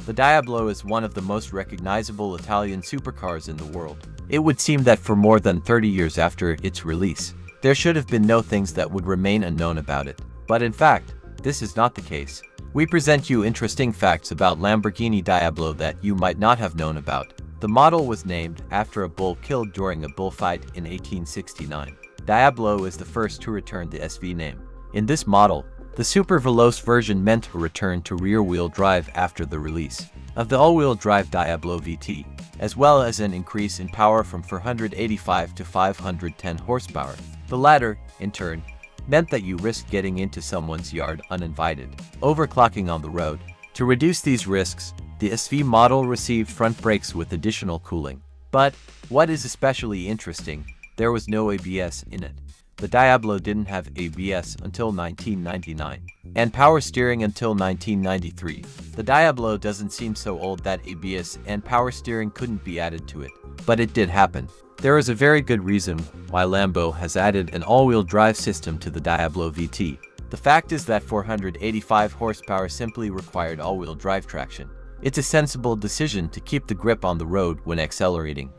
The Diablo is one of the most recognizable Italian supercars in the world. It would seem that for more than 30 years after its release, there should have been no things that would remain unknown about it. But in fact, this is not the case. We present you interesting facts about Lamborghini Diablo that you might not have known about. The model was named after a bull killed during a bullfight in 1869. Diablo is the first to return the SV name. In this model, the Super Veloce version meant a return to rear-wheel drive after the release of the all-wheel drive Diablo VT, as well as an increase in power from 485 to 510 horsepower. The latter, in turn, meant that you risked getting into someone's yard uninvited, overclocking on the road. To reduce these risks, the SV model received front brakes with additional cooling. But what is especially interesting, there was no ABS in it. The Diablo didn't have ABS until 1999, and power steering until 1993. The Diablo doesn't seem so old that ABS and power steering couldn't be added to it, but it did happen. There is a very good reason why Lambo has added an all-wheel drive system to the Diablo VT. The fact is that 485 horsepower simply required all-wheel drive traction. It's a sensible decision to keep the grip on the road when accelerating.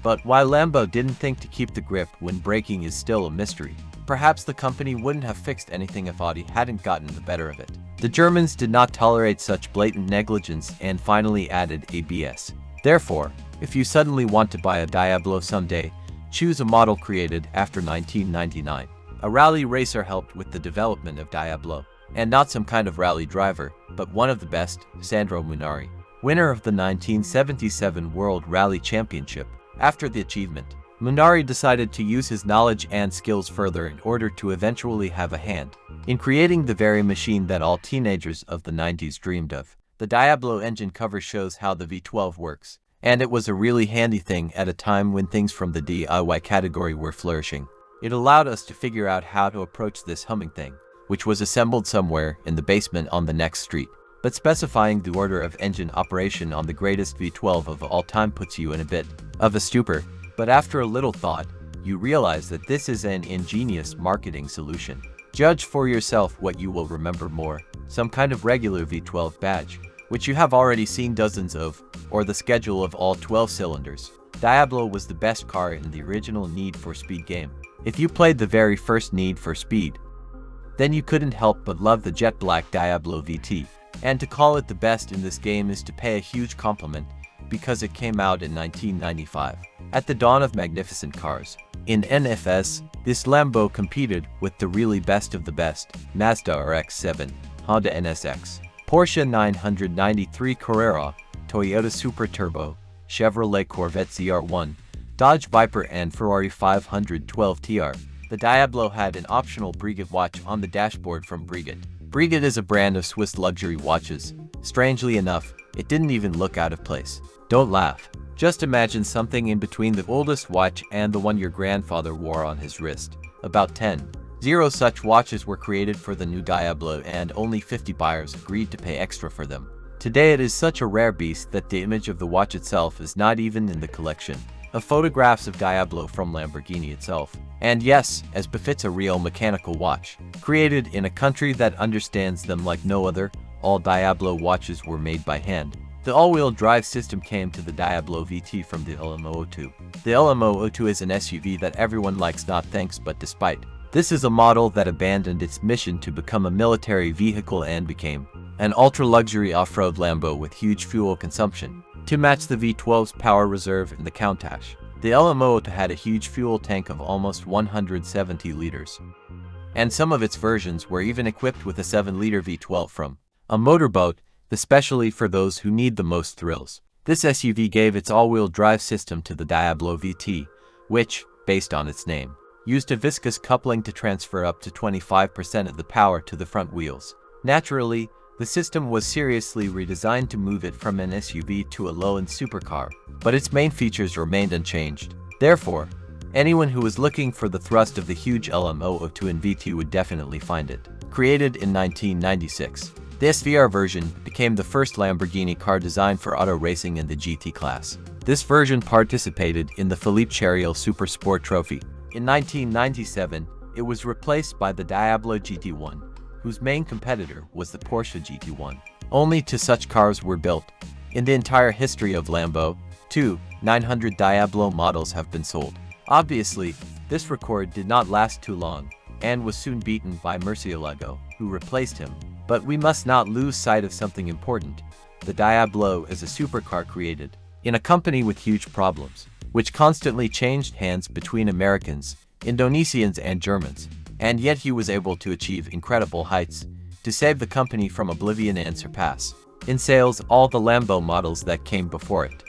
But why Lambo didn't think to keep the grip when braking is still a mystery. Perhaps the company wouldn't have fixed anything if Audi hadn't gotten the better of it. The Germans did not tolerate such blatant negligence and finally added ABS. Therefore, if you suddenly want to buy a Diablo someday, choose a model created after 1999. A rally racer helped with the development of Diablo, and not some kind of rally driver, but one of the best, Sandro Munari, winner of the 1977 World Rally Championship. After the achievement, Munari decided to use his knowledge and skills further in order to eventually have a hand in creating the very machine that all teenagers of the 90s dreamed of. The Diablo engine cover shows how the V12 works, and it was a really handy thing at a time when things from the DIY category were flourishing. It allowed us to figure out how to approach this humming thing, which was assembled somewhere in the basement on the next street. But specifying the order of engine operation on the greatest V12 of all time puts you in a bit of a stupor. But after a little thought, you realize that this is an ingenious marketing solution. Judge for yourself what you will remember more: some kind of regular V12 badge, which you have already seen dozens of, or the schedule of all 12 cylinders. Diablo was the best car in the original Need for Speed game. If you played the very first Need for Speed, then you couldn't help but love the jet black Diablo VT. And to call it the best in this game is to pay a huge compliment, because it came out in 1995, at the dawn of magnificent cars. In NFS, this Lambo competed with the really best of the best: Mazda RX-7, Honda NSX, Porsche 993 Carrera, Toyota Super Turbo, Chevrolet Corvette ZR1, Dodge Viper and Ferrari 512 TR. The Diablo had an optional Breguet watch on the dashboard from Breguet. Breguet is a brand of Swiss luxury watches. Strangely enough, it didn't even look out of place. Don't laugh. Just imagine something in between the oldest watch and the one your grandfather wore on his wrist. About 10 such watches were created for the new Diablo, and only 50 buyers agreed to pay extra for them. Today it is such a rare beast that the image of the watch itself is not even in the collection of photographs of Diablo from Lamborghini itself. And yes, as befits a real mechanical watch, created in a country that understands them like no other, all Diablo watches were made by hand. The all-wheel drive system came to the Diablo VT from the LMO02. The LMO02 is an SUV that everyone likes, not thanks but despite. This is a model that abandoned its mission to become a military vehicle and became an ultra-luxury off-road Lambo with huge fuel consumption to match the V12's power reserve in the Countach. The LMO02 had a huge fuel tank of almost 170 liters, and some of its versions were even equipped with a 7-liter V12 from a motorboat, especially for those who need the most thrills. This SUV gave its all-wheel drive system to the Diablo VT, which, based on its name, used a viscous coupling to transfer up to 25% of the power to the front wheels. Naturally, the system was seriously redesigned to move it from an SUV to a low-end supercar, but its main features remained unchanged. Therefore, anyone who was looking for the thrust of the huge LMO02 in VT would definitely find it. Created in 1996, the SVR version became the first Lamborghini car designed for auto racing in the GT class. This version participated in the Philippe Chariot Super Sport Trophy. In 1997, it was replaced by the Diablo GT1, whose main competitor was the Porsche GT1. Only two such cars were built. In the entire history of Lambo, 900 Diablo models have been sold. Obviously, this record did not last too long, and was soon beaten by Murcielago, who replaced him. But we must not lose sight of something important. The Diablo is a supercar created in a company with huge problems, which constantly changed hands between Americans, Indonesians and Germans, and yet he was able to achieve incredible heights to save the company from oblivion and surpass in sales all the Lambo models that came before it.